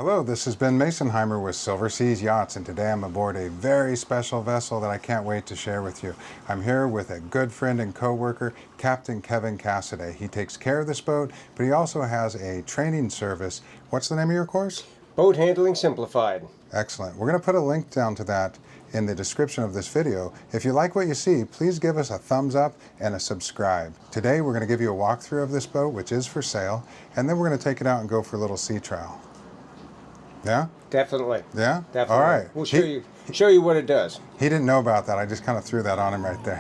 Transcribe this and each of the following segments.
Hello, this has Ben Masonheimer with Silver Seas Yachts, and today I'm aboard a very special vessel that I can't wait to share with you. I'm here with a good friend and co-worker, Captain Kevin Cassaday. He takes care of this boat, but he also has a training service. What's the name of your course? Boat Handling Simplified. Excellent. We're going to put a link down to that in the description of this video. If you like what you see, please give us a thumbs up and a subscribe. Today we're going to give you a walkthrough of this boat, which is for sale, and then we're going to take it out and go for a little sea trial. Yeah? Definitely. Yeah? Definitely. All right. We'll show you what it does. He didn't know about that. I just kind of threw that on him right there.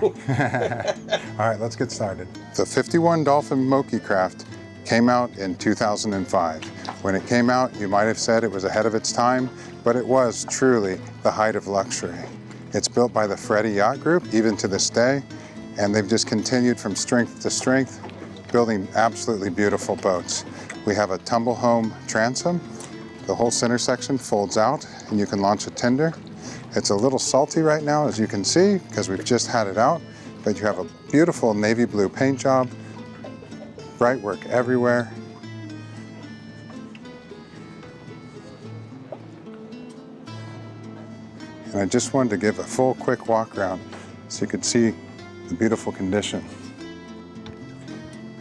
All right, let's get started. The 51 Dolphin Mochi craft came out in 2005. When it came out, you might have said it was ahead of its time, but it was truly the height of luxury. It's built by the Freddie Yacht Group, even to this day, and they've just continued from strength to strength, building absolutely beautiful boats. We have a tumble home transom. The whole center section folds out and you can launch a tender. It's a little salty right now, as you can see, because we've just had it out, but you have a beautiful navy blue paint job, bright work everywhere. And I just wanted to give a full quick walk around so you could see the beautiful condition.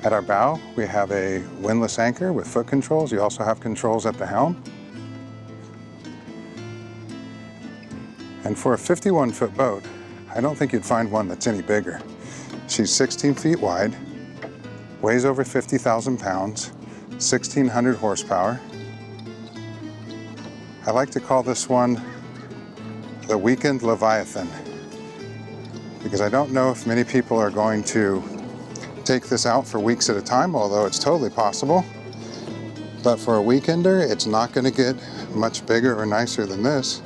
At our bow, we have a windlass anchor with foot controls. You also have controls at the helm. And for a 51-foot boat, I don't think you'd find one that's any bigger. She's 16 feet wide, weighs over 50,000 pounds, 1,600 horsepower. I like to call this one the Weekend Leviathan, because I don't know if many people are going to take this out for weeks at a time, although it's totally possible. But for a weekender, it's not going to get much bigger or nicer than this.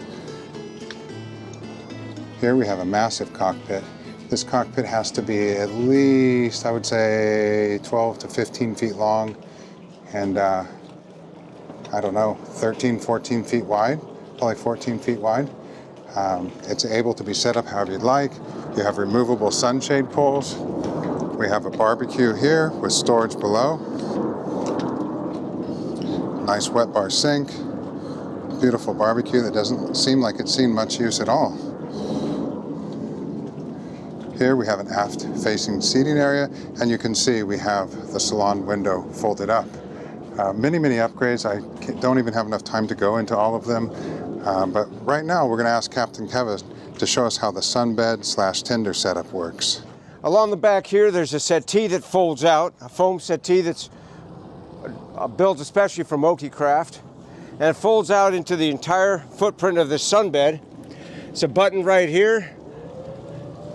Here we have a massive cockpit. This cockpit has to be at least, I would say, 12 to 15 feet long and I don't know, 13, 14 feet wide, probably 14 feet wide. It's able to be set up however you'd like. You have removable sunshade poles. We have a barbecue here with storage below. Nice wet bar sink. Beautiful barbecue that doesn't seem like it's seen much use at all. Here we have an aft facing seating area, and you can see we have the salon window folded up. Many upgrades. I don't even have enough time to go into all of them. But right now we're going to ask Captain Kevin to show us how the sunbed / tender setup works. Along the back here, there's a settee that folds out, a foam settee that's built especially for Mochi craft, and it folds out into the entire footprint of the sunbed. It's a button right here.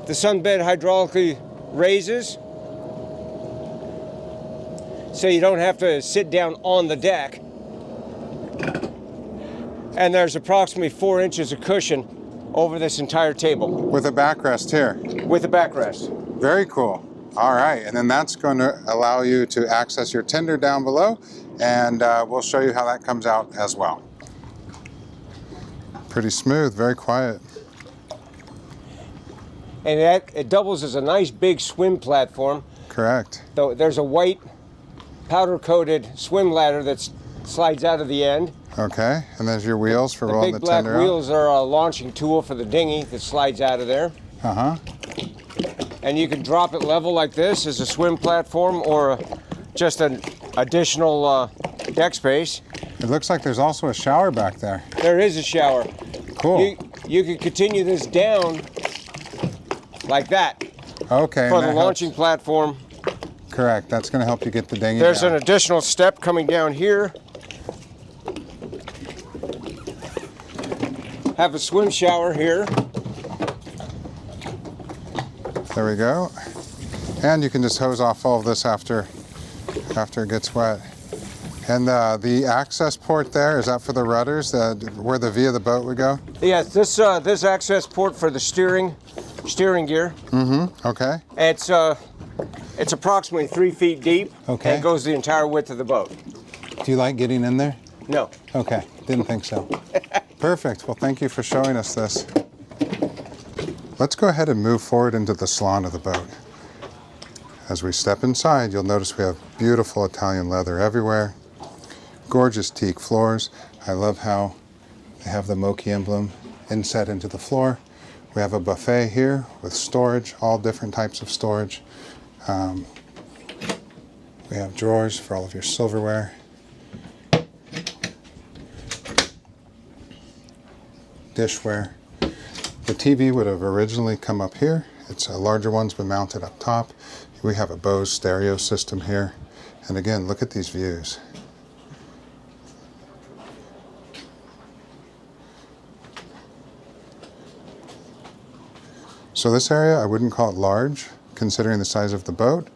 The sunbed hydraulically raises, so you don't have to sit down on the deck. And there's approximately 4 inches of cushion over this entire table. With a backrest here. With a backrest. Very cool. All right, and then that's going to allow you to access your tender down below, and we'll show you how that comes out as well. Pretty smooth, very quiet. And it doubles as a nice big swim platform. Correct. So there's a white powder-coated swim ladder that slides out of the end. Okay, and there's your wheels for rolling the tender out. The big black wheels are a launching tool for the dinghy that slides out of there. Uh-huh. And you can drop it level like this as a swim platform or just an additional deck space. It looks like there's also a shower back there. There is a shower. Cool. You can continue this down like that. Okay. For the launching platform. Correct. That's going to help you get the dinghy There's down. an additional step coming down here. Have a swim shower here. There we go. And you can just hose off all of this after it gets wet. And the access port there, is that for the rudders, where the V of the boat would go? Yes, this access port for the steering gear. Mm-hmm. Okay. It's approximately 3 feet deep. Okay. And it goes the entire width of the boat. Do you like getting in there? No. Okay, didn't think so. Perfect. Well, thank you for showing us this. Let's go ahead and move forward into the salon of the boat. As we step inside, you'll notice we have beautiful Italian leather everywhere, gorgeous teak floors, I love how they have the Mochi emblem inset into the floor. We have a buffet here with storage, all different types of storage. We have drawers for all of your silverware. Dishware. The TV would have originally come up here. It's a larger one's been mounted up top. We have a Bose stereo system here. And again, look at these views. So this area, I wouldn't call it large, considering the size of the boat,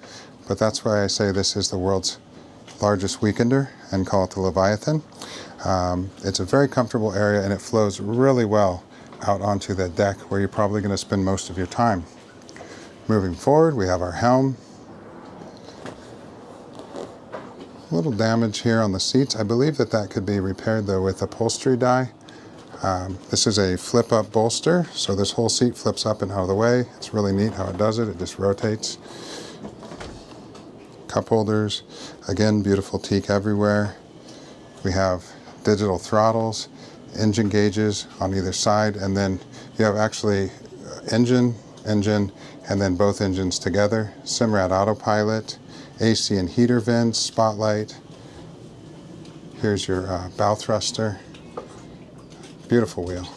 but that's why I say this is the world's largest weekender and call it the Leviathan. It's a very comfortable area and it flows really well out onto the deck where you're probably going to spend most of your time. Moving forward, we have our helm. A little damage here on the seats. I believe that could be repaired though with upholstery dye. This is a flip-up bolster, so this whole seat flips up and out of the way. It's really neat how it does it. It just rotates. Cup holders. Again, beautiful teak everywhere. We have digital throttles, engine gauges on either side, and then you have actually engine, and then both engines together. Simrad autopilot, AC and heater vents, spotlight. Here's your bow thruster. Beautiful wheel.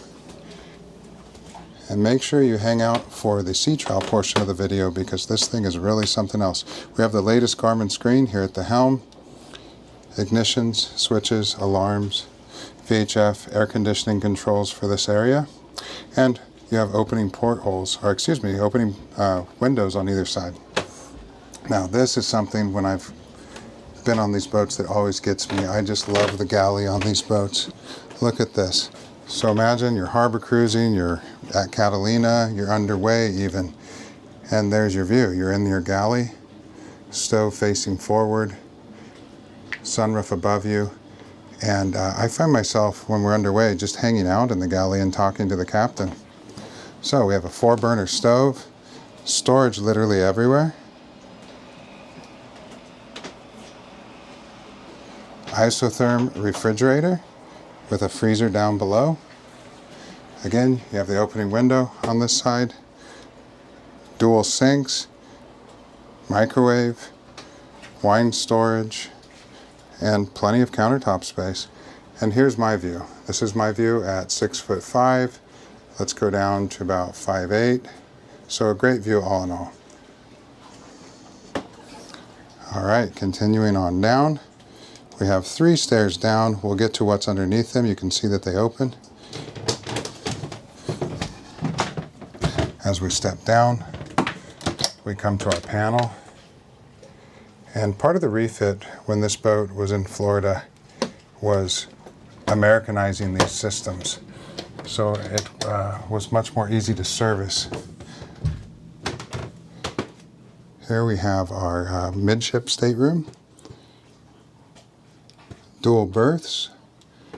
And make sure you hang out for the sea trial portion of the video because this thing is really something else. We have the latest Garmin screen here at the helm. Ignitions, switches, alarms, VHF, air conditioning controls for this area. And you have opening portholes, or excuse me, opening windows on either side. Now this is something when I've been on these boats that always gets me. I just love the galley on these boats. Look at this. So imagine you're harbor cruising, you're at Catalina, you're underway even, and there's your view. You're in your galley, stove facing forward, sunroof above you, and I find myself when we're underway just hanging out in the galley and talking to the captain. So we have a 4-burner stove, storage literally everywhere, isotherm refrigerator with a freezer down below. Again, you have the opening window on this side, dual sinks, microwave, wine storage, and plenty of countertop space. And here's my view. This is my view at 6'5". Let's go down to about 5'8". So a great view all in all. All right, continuing on down. We have 3 stairs down. We'll get to what's underneath them. You can see that they open. As we step down, we come to our panel. And part of the refit when this boat was in Florida was Americanizing these systems. So it was much more easy to service. Here we have our midship stateroom. Dual berths.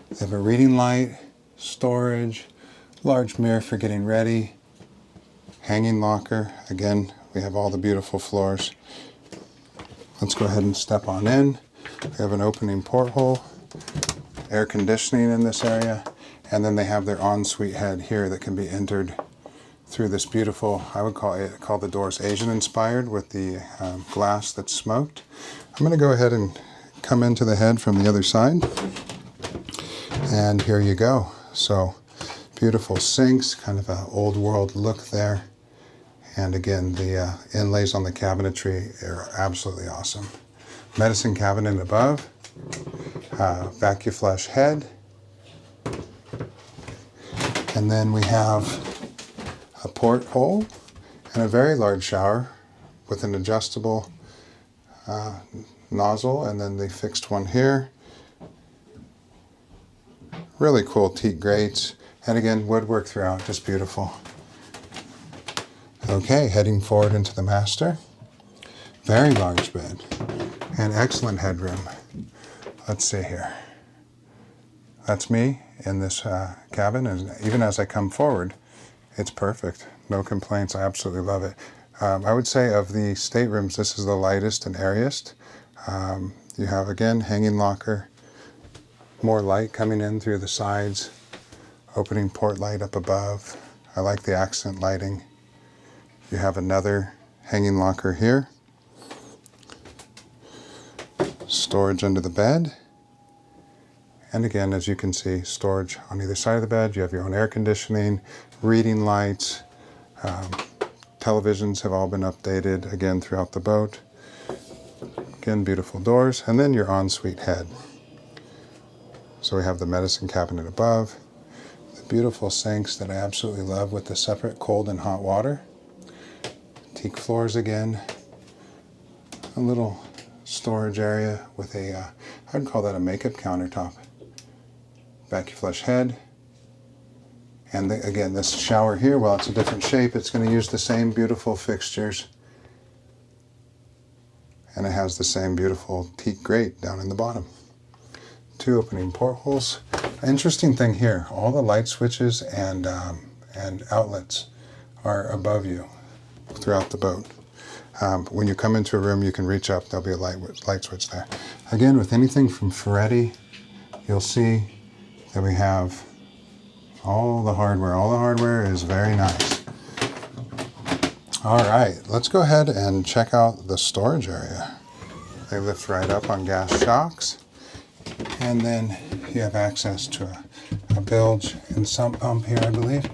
They have a reading light, storage, large mirror for getting ready, hanging locker. Again, we have all the beautiful floors. Let's go ahead and step on in. We have an opening porthole, air conditioning in this area, and then they have their ensuite head here that can be entered through this beautiful, I would call the doors Asian inspired with the glass that's smoked. I'm going to go ahead and come into the head from the other side, and here you go. So beautiful sinks, kind of an old world look there, and again the inlays on the cabinetry are absolutely awesome. Medicine cabinet above, vacuum flush head, and then we have a porthole and a very large shower with an adjustable nozzle, and then the fixed one here. Really cool teak grates, and again woodwork throughout, just beautiful. Okay, heading forward into the master. Very large bed and excellent headroom. Let's see here. That's me in this cabin, and even as I come forward, it's perfect. No complaints. I absolutely love it. I would say of the staterooms, this is the lightest and airiest. You have, again, hanging locker, More light coming in through the sides. Opening port light up above. I like the accent lighting. You have another hanging locker here. Storage under the bed. And again, as you can see, storage on either side of the bed. You have your own air conditioning, reading lights. Televisions have all been updated again throughout the boat. Again, beautiful doors. And then your ensuite head. So we have the medicine cabinet above. The beautiful sinks that I absolutely love with the separate cold and hot water. Teak floors again. A little storage area with a, I'd call that a makeup countertop. Vacuum flush head. And again, this shower here, while it's a different shape, it's going to use the same beautiful fixtures. And it has the same beautiful teak grate down in the bottom. 2 opening portholes. Interesting thing here, all the light switches and outlets are above you throughout the boat. When you come into a room, you can reach up, there'll be a light switch there. Again, with anything from Ferretti, you'll see that we have all the hardware. All the hardware is very nice. All right, let's go ahead and check out the storage area. They lift right up on gas shocks. And then you have access to a bilge and sump pump here, I believe.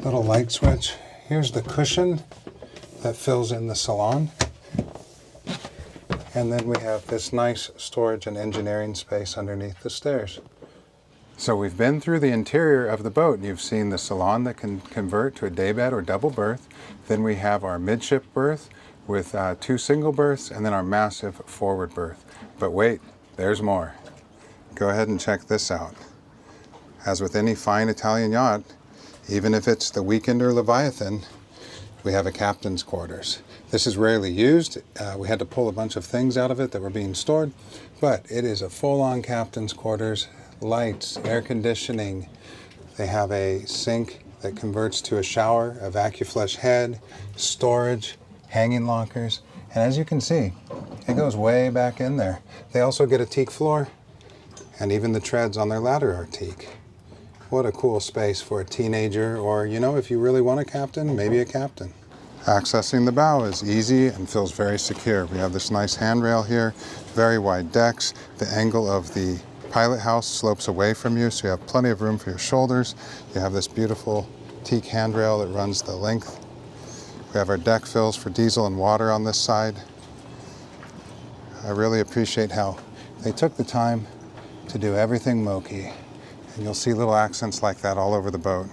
Little light switch. Here's the cushion that fills in the salon. And then we have this nice storage and engineering space underneath the stairs. So we've been through the interior of the boat. You've seen the salon that can convert to a daybed or double berth. Then we have our midship berth with 2 single berths, and then our massive forward berth. But wait, there's more. Go ahead and check this out. As with any fine Italian yacht, even if it's the Weekender Leviathan, we have a captain's quarters. This is rarely used. We had to pull a bunch of things out of it that were being stored, but it is a full-on captain's quarters. Lights, air conditioning. They have a sink that converts to a shower, a vacuum flush head, storage, hanging lockers, and as you can see, it goes way back in there. They also get a teak floor, and even the treads on their ladder are teak. What a cool space for a teenager, or you know, if you really want a captain, maybe a captain. Accessing the bow is easy and feels very secure. We have this nice handrail here, very wide decks. The angle of the pilot house slopes away from you, so you have plenty of room for your shoulders. You have this beautiful teak handrail that runs the length. We have our deck fills for diesel and water on this side. I really appreciate how they took the time to do everything Mochi. And you'll see little accents like that all over the boat.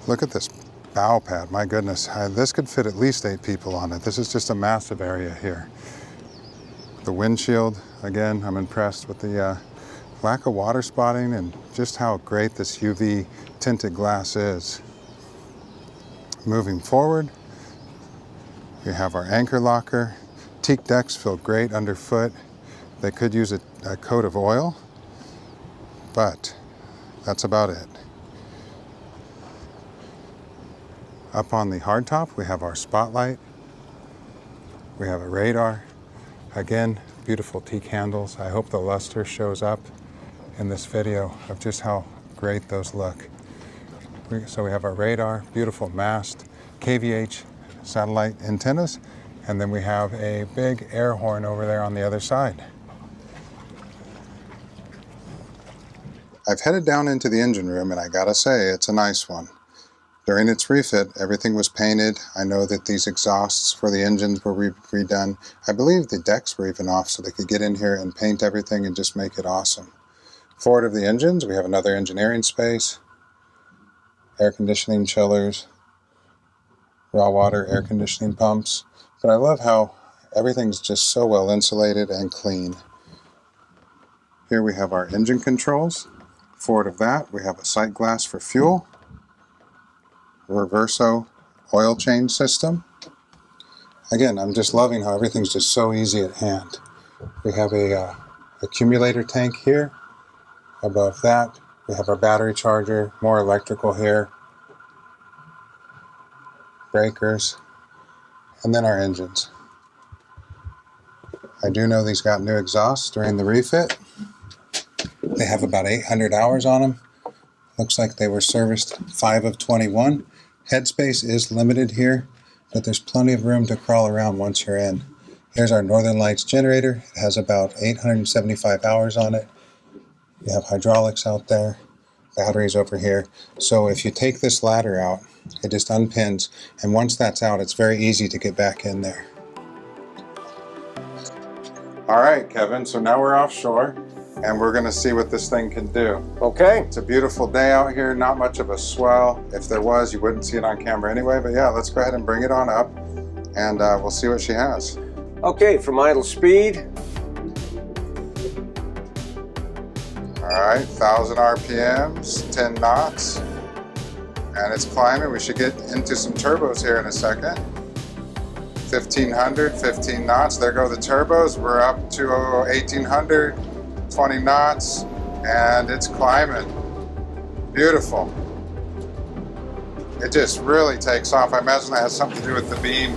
Look at this bow pad, my goodness. This could fit at least 8 people on it. This is just a massive area here. The windshield, again, I'm impressed with the lack of water spotting and just how great this UV tinted glass is. Moving forward, we have our anchor locker. Teak decks feel great underfoot. They could use a coat of oil, but that's about it. Up on the hardtop, we have our spotlight. We have a radar. Again, beautiful teak handles. I hope the luster shows up in this video of just how great those look. So we have our radar, beautiful mast, KVH satellite antennas, and then we have a big air horn over there on the other side. I've headed down into the engine room, and I gotta say, it's a nice one. During its refit, everything was painted. I know that these exhausts for the engines were redone. I believe the decks were even off so they could get in here and paint everything and just make it awesome. Forward of the engines, we have another engineering space, air conditioning chillers, raw water air conditioning pumps. But I love how everything's just so well insulated and clean. Here we have our engine controls. Forward of that, we have a sight glass for fuel, reverso oil change system. Again, I'm just loving how everything's just so easy at hand. We have a accumulator tank here. Above that, we have our battery charger, more electrical here, breakers, and then our engines. I do know these got new exhausts during the refit. They have about 800 hours on them. Looks like they were serviced 5 of 21. Headspace is limited here, but there's plenty of room to crawl around once you're in. Here's our Northern Lights generator. It has about 875 hours on it. You have hydraulics out there, batteries over here. So if you take this ladder out, it just unpins, and once that's out, it's very easy to get back in there. All right, Kevin, so now we're offshore, and we're gonna see what this thing can do. Okay. It's a beautiful day out here, not much of a swell. If there was, you wouldn't see it on camera anyway, but yeah, let's go ahead and bring it on up, and we'll see what she has. Okay, from idle speed. All right, 1,000 RPMs, 10 knots, and it's climbing. We should get into some turbos here in a second. 1,500, 15 knots. There go the turbos. We're up to 1,800, 20 knots, and it's climbing. Beautiful. It just really takes off. I imagine that has something to do with the beam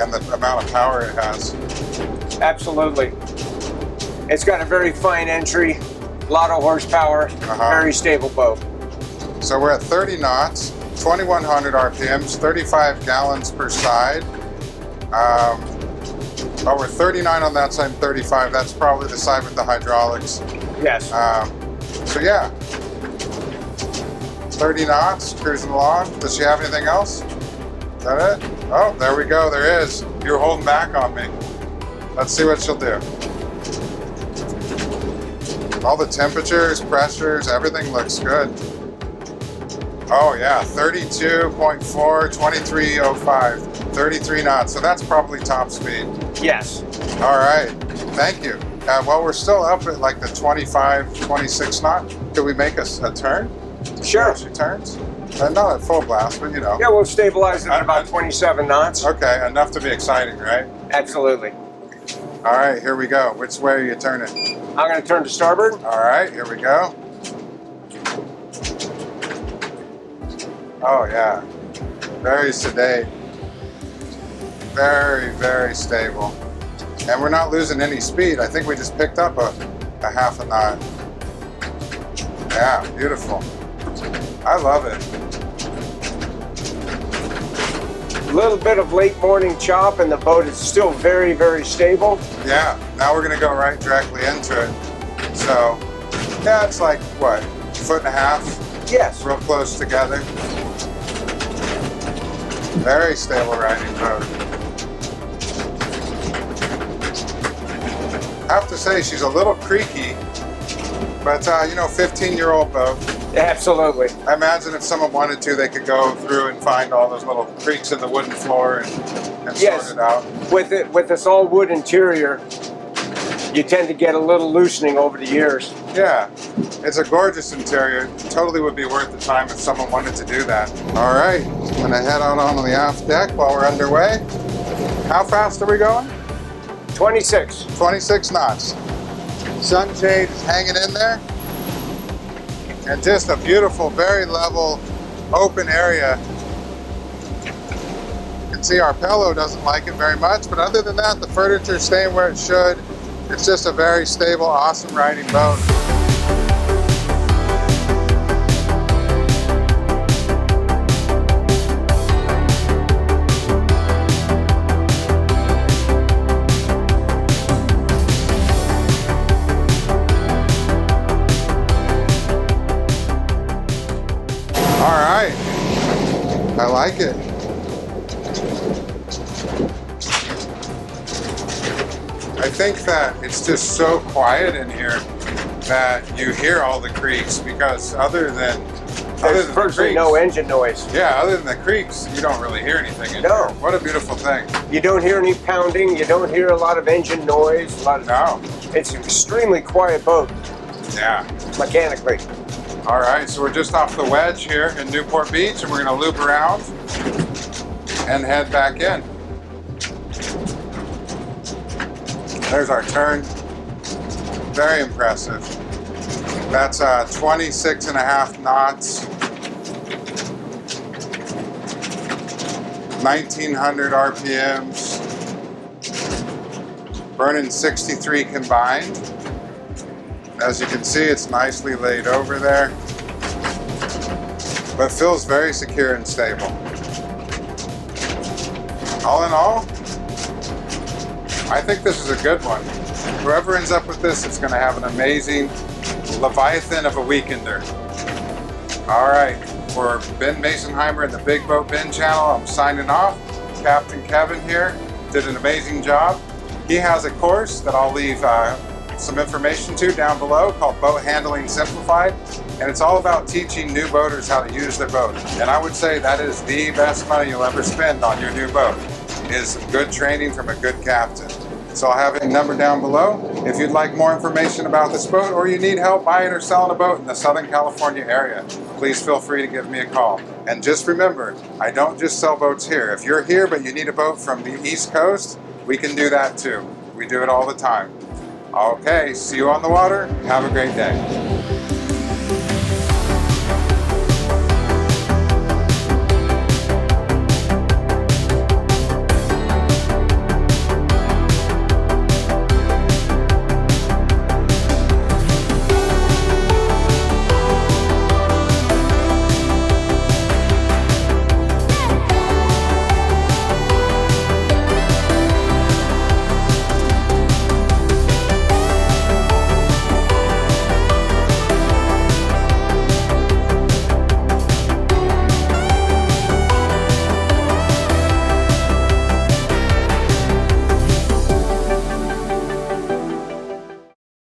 and the amount of power it has. Absolutely. It's got a very fine entry, a lot of horsepower, very stable boat. So we're at 30 knots, 2,100 RPMs, 35 gallons per side. Oh, we're 39 on that side, 35. That's probably the side with the hydraulics. Yes. So yeah, 30 knots, cruising along. Does she have anything else? Is that it? Oh, there we go, there is. You were holding back on me. Let's see what she'll do. All the temperatures, pressures, everything looks good. Oh yeah, 32.4, 2305, 33 knots. So that's probably top speed. Yes. All right, thank you. Well, we're still up at like the 25, 26 knot. Could we make a turn? Sure. She turns? Not at full blast, but you know. Yeah, we'll stabilize it at about 27 knots. Okay, enough to be exciting, right? Absolutely. All right, here we go. Which way are you turning? I'm going to turn to starboard. All right, here we go. Oh yeah, very sedate. Very, very stable. And we're not losing any speed. I think we just picked up a half a knot. Yeah, beautiful. I love it. A little bit of late morning chop and the boat is still very, very stable. Yeah, now we're gonna go right directly into it. So, yeah, it's like, what, 1.5 feet? Yes. Real close together. Very stable riding boat. I have to say, she's a little creaky, but you know, 15-year-old boat. Absolutely. I imagine if someone wanted to, they could go through and find all those little creaks in the wooden floor and Yes. sort it out. With this all wood interior, you tend to get a little loosening over the years. Yeah, it's a gorgeous interior. Totally would be worth the time if someone wanted to do that. All right, I'm gonna head out on the aft deck while we're underway. How fast are we going? 26. 26 knots. Sunshade is hanging in there. And just a beautiful, very level, open area. You can see our pillow doesn't like it very much, but other than that, the furniture's staying where it should. It's just a very stable, awesome riding boat. All right, I like it. I think that it's just so quiet in here that you hear all the creaks, because other than There's virtually no engine noise. Yeah, other than the creaks, you don't really hear anything in No. here. What a beautiful thing. You don't hear any pounding. You don't hear a lot of engine noise. No. It's an extremely quiet boat, Yeah. mechanically. All right, so we're just off the wedge here in Newport Beach, and we're gonna loop around and head back in. There's our turn. Very impressive. That's 26.5 knots. 1,900 RPMs. Burning 63 combined. As you can see, it's nicely laid over there, but feels very secure and stable. All in all, I think this is a good one. Whoever ends up with this is going to have an amazing Leviathan of a weekender. All right, for Ben Masonheimer and the Big Boat Ben channel, I'm signing off. Captain Kevin here did an amazing job. He has a course that I'll leave some information to down below called Boat Handling Simplified, and it's all about teaching new boaters how to use their boat. And I would say that is the best money you'll ever spend on your new boat, is some good training from a good captain. So I'll have a number down below. If you'd like more information about this boat, or you need help buying or selling a boat in the Southern California area, please feel free to give me a call. And just remember, I don't just sell boats here. If you're here but you need a boat from the East Coast, we can do that too. We do it all the time. Okay, see you on the water. Have a great day.